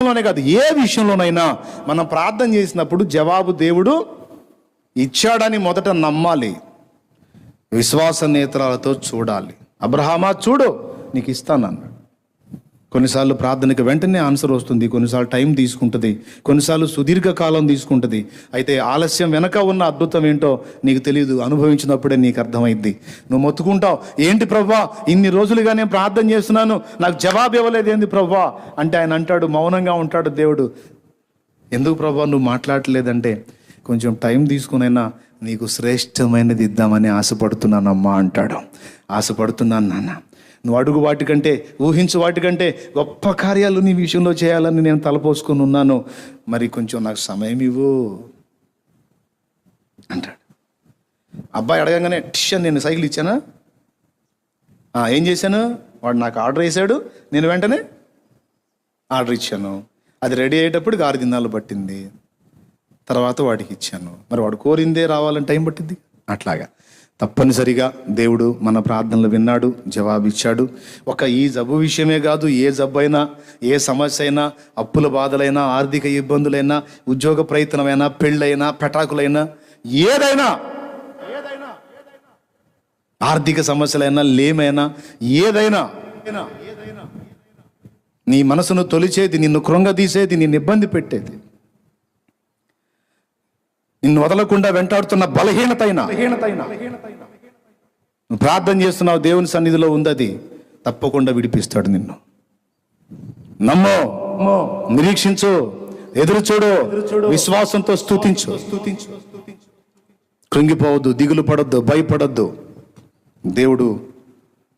విషయంలోనే కాదు, ఏ విషయంలోనైనా మనం ప్రార్థన చేసినప్పుడు జవాబు దేవుడు ఇచ్చాడని మొదట నమ్మాలి, విశ్వాస నేత్రాలతో చూడాలి. అబ్రహామా చూడు నీకు ఇస్తానన్నాడు. కొన్నిసార్లు ప్రార్థనకి వెంటనే ఆన్సర్ వస్తుంది, కొన్నిసార్లు టైం తీసుకుంటుంది, కొన్నిసార్లు సుదీర్ఘకాలం తీసుకుంటుంది. అయితే ఆలస్యం వెనక ఉన్న అద్భుతం ఏంటో నీకు తెలియదు, అనుభవించినప్పుడే నీకు అర్థమైద్ది. నువ్వు మొత్తుకుంటావు, ఏంటి ప్రభువా ఇన్ని రోజులుగా నేను ప్రార్థన చేస్తున్నాను, నాకు జవాబు ఇవ్వలేదు ఏంది ప్రభువా అంటే ఆయన అంటాడు, మౌనంగా ఉంటాడు దేవుడు. ఎందుకు ప్రభువా నువ్వు మాట్లాడలేదంటే, కొంచెం టైం తీసుకునైనా నీకు శ్రేష్టమైనది ఇద్దామని ఆశపడుతున్నానమ్మా అంటాడు. ఆశపడుతున్నాను నాన్న, నువ్వు అడుగు వాటికంటే, ఊహించు వాటికంటే గొప్ప కార్యాలు నీ విషయంలో చేయాలని నేను తలపోసుకొని ఉన్నాను, మరి కొంచెం నాకు సమయం ఇవ్వు అంటాడు. అబ్బాయి అడగంగానే టిష్ అని నేను సైకిల్ ఇచ్చానా? ఏం చేశాను? వాడు నాకు ఆర్డర్ వేసాడు, నేను వెంటనే ఆర్డర్ ఇచ్చాను. అది రెడీ అయ్యేటప్పుడు 6 దినాలు పట్టింది, తర్వాత వాడికి ఇచ్చాను. మరి వాడు కోరిందే రావాలని టైం పట్టింది. అట్లాగా తప్పనిసరిగా దేవుడు మన ప్రార్థనలు విన్నాడు, జవాబిచ్చాడు. ఈ జబ్బు విషయమే కాదు, ఏ జబ్బు అయినా, ఏ సమస్య అయినా, అప్పుల బాధలైనా, ఆర్థిక ఇబ్బందులైనా, ఉద్యోగ ప్రయత్నమైనా, పెళ్ళైనా, పెటాకులైనా, ఏదైనా, ఆర్థిక సమస్యలైనా, లేమైనా, ఏదైనా, నీ మనసును తొలిచేది, నిన్ను కృంగదీసేది, నిన్ను ఇబ్బంది పెట్టేది, నిన్ను వదలకుండా వెంటాడుతున్న బలహీనతైనా నువ్వు ప్రార్థన చేస్తున్నావు, దేవుని సన్నిధిలో ఉంది, అది తప్పకుండా విడిపిస్తాడు నిన్ను. నమ్మో, నిరీక్షించు, ఎదురు చూడు, విశ్వాసంతో స్తుతించు. కృంగిపోవద్దు, దిగులు పడొద్దు, భయపడొద్దు. దేవుడు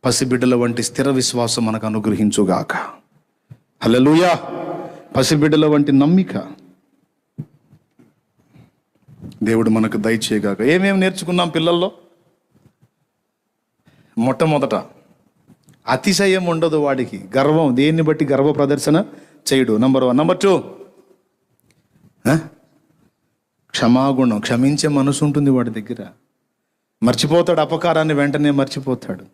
పసిబిడ్డల వంటి స్థిర విశ్వాసం మనకు అనుగ్రహించుగాక. హల్లెలూయా. పసిబిడ్డల వంటి నమ్మిక దేవుడు మనకు దయచేయగాక. ఏమేమి నేర్చుకున్నాం పిల్లల్లో? మొట్టమొదట అతిశయం ఉండదు వాడికి, గర్వం, దేన్ని బట్టి గర్వ ప్రదర్శన చేయడు. నంబర్ 1. నంబర్ 2, క్షమాగుణం, క్షమించే మనసు ఉంటుంది వాడి దగ్గర. మర్చిపోతాడు, అపకారాన్ని వెంటనే మర్చిపోతాడు.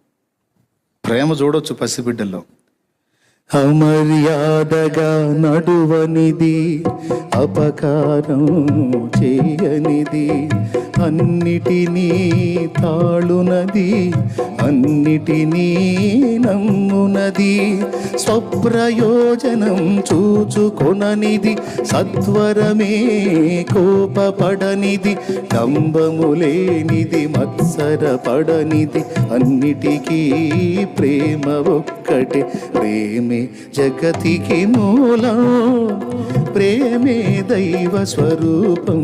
ప్రేమ చూడొచ్చు పసిబిడ్డల్లో. అమర్యాదగా నడువనిది, అపకారం చేయనిది, అన్నిటినీ తాళునది, అన్నిటినీ నమ్మునది, స్వప్రయోజనం చూచుకొననిది, సత్వరమే కోపపడనిది, డంబము లేనిది, మత్సరపడనిది, అన్నిటికీ ప్రేమ ఒక్కటే. ప్రేమే జగతికి మూలం, ప్రేమే దైవ స్వరూపం,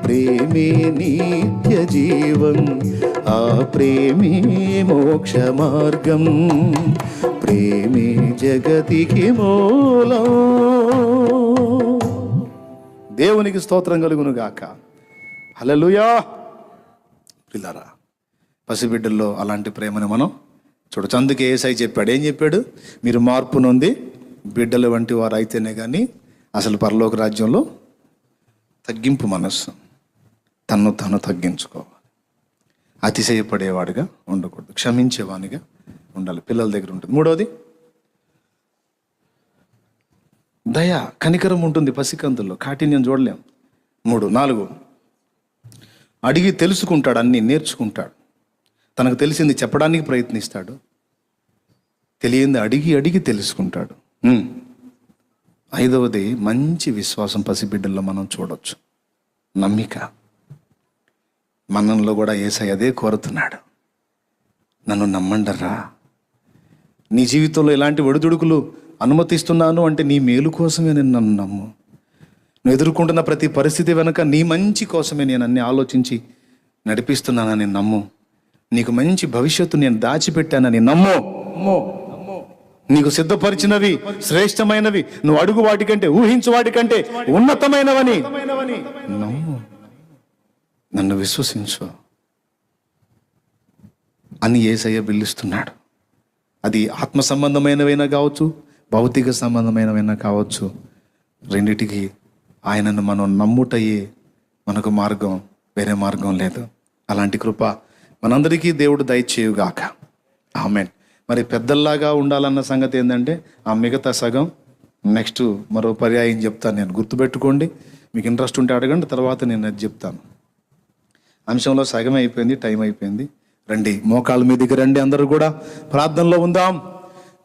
ప్రేమే నిత్య జీవం, ఆ ప్రేమే మోక్ష మార్గం, ప్రేమే జగతికి మూలం. దేవునికి స్తోత్రం కలుగును గాక. హల్లెలూయా. పిల్లరా, పసిబిడ్డల్లో అలాంటి ప్రేమను మనం చూడచ్చు. అందుకే యేసయ్య చెప్పాడు, ఏం చెప్పాడు? మీరు మార్పు నొంది బిడ్డల వంటి వారు అయితేనే కానీ అసలు పరలోక రాజ్యంలో తగ్గింపు మనస్సు, తన్ను తాను తగ్గించుకోవాలి, అతిశయపడేవాడిగా ఉండకూడదు, క్షమించేవానిగా ఉండాలి. పిల్లల దగ్గర ఉంటుంది. 3వది దయ, కనికరం ఉంటుంది పసికందుల్లో, కాఠిన్యం చూడలేం. 3, 4 అడిగి తెలుసుకుంటాడు, అన్నీ నేర్చుకుంటాడు, తనకు తెలిసింది చెప్పడానికి ప్రయత్నిస్తాడు, తెలియంది అడిగి అడిగి తెలుసుకుంటాడు. 5వది మంచి విశ్వాసం పసిబిడ్డల్లో మనం చూడొచ్చు, నమ్మిక. మనలో కూడా యేసయ్య అదే కోరుతున్నాడు, నన్ను నమ్మండర్రా. నీ జీవితంలో ఎలాంటి ఒడిదుడుకులు అనుమతిస్తున్నాను అంటే నీ మేలు కోసమే నేను నన్ను నమ్ము. నువ్వు ఎదుర్కొంటున్న ప్రతి పరిస్థితి వెనుక నీ మంచి కోసమే నేను అన్ని ఆలోచించి నడిపిస్తున్నానని నమ్ము. నీకు మంచి భవిష్యత్తు నేను దాచిపెట్టానని నమ్ము. నీకు సిద్ధపరిచినవి శ్రేష్టమైనవి, నువ్వు అడుగు వాటికంటే, ఊహించు వాటికంటే ఉన్నతమైనవని నమ్ము. నన్ను విశ్వసించు అని యేసయ్య పిలుస్తున్నాడు. అది ఆత్మ సంబంధమైనవైనా కావచ్చు, భౌతిక సంబంధమైనవైనా కావచ్చు. రెండిటికి ఆయనను మనం నమ్ముటయే మనకు మార్గం, వేరే మార్గం లేదు. అలాంటి కృప మనందరికీ దేవుడు దయచేయుగాక. ఆమేన్. మరి పెద్దల్లాగా ఉండాలన్న సంగతి ఏంటంటే, ఆ మిగతా సగం నెక్స్ట్ మరో పర్యాయం చెప్తాను నేను, గుర్తుపెట్టుకోండి. మీకు ఇంట్రెస్ట్ ఉంటే అడగండి, తర్వాత నేను అది చెప్తాను. అంశంలో సగమే అయిపోయింది, టైం అయిపోయింది. రండి, మోకాళ్ళ మీదకి రండి. అందరూ కూడా ప్రార్థనలో ఉందాం,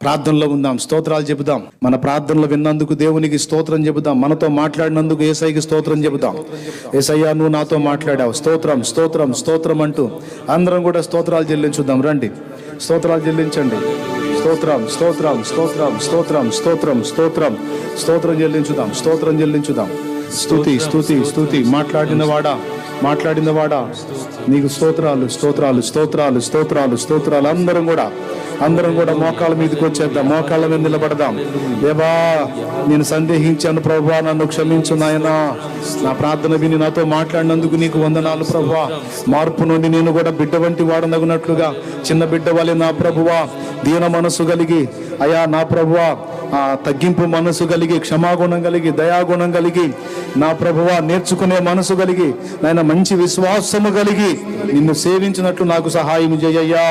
ప్రార్థనలో ఉందాం, స్తోత్రాలు చెబుదాం. మన ప్రార్థనలు విన్నందుకు దేవునికి స్తోత్రం చెబుదాం. మనతో మాట్లాడినందుకు యేసయ్యకి స్తోత్రం చెబుదాం. యేసయ్యా, నువ్వు నాతో మాట్లాడావు, స్తోత్రం స్తోత్రం స్తోత్రం అంటూ అందరం కూడా స్తోత్రాలు చెల్లించుదాం. రండి, స్తోత్రాలు చెల్లించండి. స్తోత్రం స్తోత్రం స్తోత్రం స్తోత్రం స్తోత్రం స్తోత్రం స్తోత్రం చెల్లించుదాం, స్తోత్రం చెల్లించుదాం. స్తుతి స్తుతి స్తుతి. మాట్లాడినవాడా నీకు స్తోత్రాలు స్తోత్రాలు స్తోత్రాలు స్తోత్రాలు స్తోత్రాలు. అందరం కూడా మోకాళ్ళ మీదకి వచ్చేద్దాం, మోకాళ్ళ మీద నిలబడదాం. దేవా, నేను సందేహించాను ప్రభువా, నన్ను క్షమించు నాయనా. నా ప్రార్థన విని నాతో మాట్లాడినందుకు నీకు వందనాలు ప్రభువా. మార్పు నుండి నేను కూడా బిడ్డ వంటి వాడనగునట్లుగా, చిన్న బిడ్డ వలె నా ప్రభువా దీన మనసు కలిగి, అయా నా ప్రభువా తగ్గింపు మనసు కలిగి, క్షమాగుణం కలిగి, దయాగుణం కలిగి, నా ప్రభువా నేర్చుకునే మనసు కలిగి, నాయన మంచి విశ్వాసము కలిగి నిన్ను సేవించినట్లు నాకు సహాయం చేయయ్యా.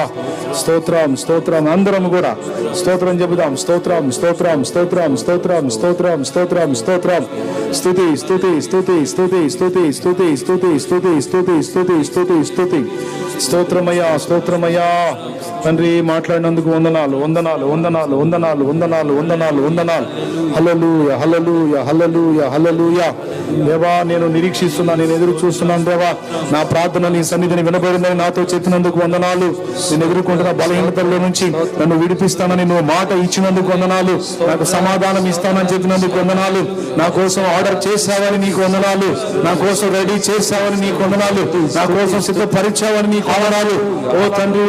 స్తోత్రం స్తోత్రం. అందరం కూడా స్తోత్రం చెబుదాం. స్తోత్రం స్తోత్రం స్తోత్రం స్తోత్రం స్తోత్రం స్తోత్రం స్తోత్రం. స్తుతి స్తుతి స్తుతి స్తుతి స్తుతి స్తుతి స్తుతి స్తుతి స్తుతి స్తుతి స్తుతి స్తుతి. స్తోత్రమయ్యా స్తోత్రమయ్యా. తండ్రి, మాట్లాడినందుకు వందనాలు వందనాలు వందనాలు వందనాలు వందనాలు వందనాలు వందనాలు. హల్లెలూయా హల్లెలూయా హల్లెలూయా హల్లెలూయా. దేవా, నేను నిరీక్షిస్తున్నా, నేను ఎదురు చూస్తున్నాను దేవా. నా ప్రార్థన నీ సన్నిధిని వినబడిందని నాతో చెప్పినందుకు వందనాలు. నేను ఎదుర్కొంటున్న బలహీనతల్లో నుంచి నన్ను విడిపిస్తానని నువ్వు మాట ఇచ్చినందుకు వందనాలు. నాకు సమాధానం ఇస్తానని చెప్పినందుకు వందనాలు. నా కోసం ఆర్డర్ చేశావని నీకు వందనాలు. నా కోసం రెడీ చేశావని నీకు వందనాలు. నా కోసం సిద్ధపరిచావని నీకు వందనాలు. ఓ తండ్రి,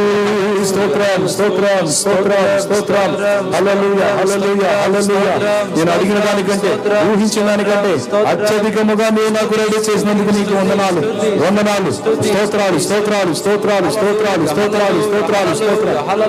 స్తోత్రం స్తోత్రం స్తోత్రం స్తోత్రం. హల్లెలూయా హల్లెలూయా హల్లెలూయా. నేను అడిగిన దానికంటే, ఊహించిన దానికంటే అత్యధికముగా నువ్వు నాకు రెడీ చేసినందుకు నీకు వందనాలు వందనాలు. స్తోత్రాలు స్తోత్రాలు స్తోత్రాలు స్తోత్రాలు స్తోత్రాలు స్తోత్రాలు స్తోత్రాలు.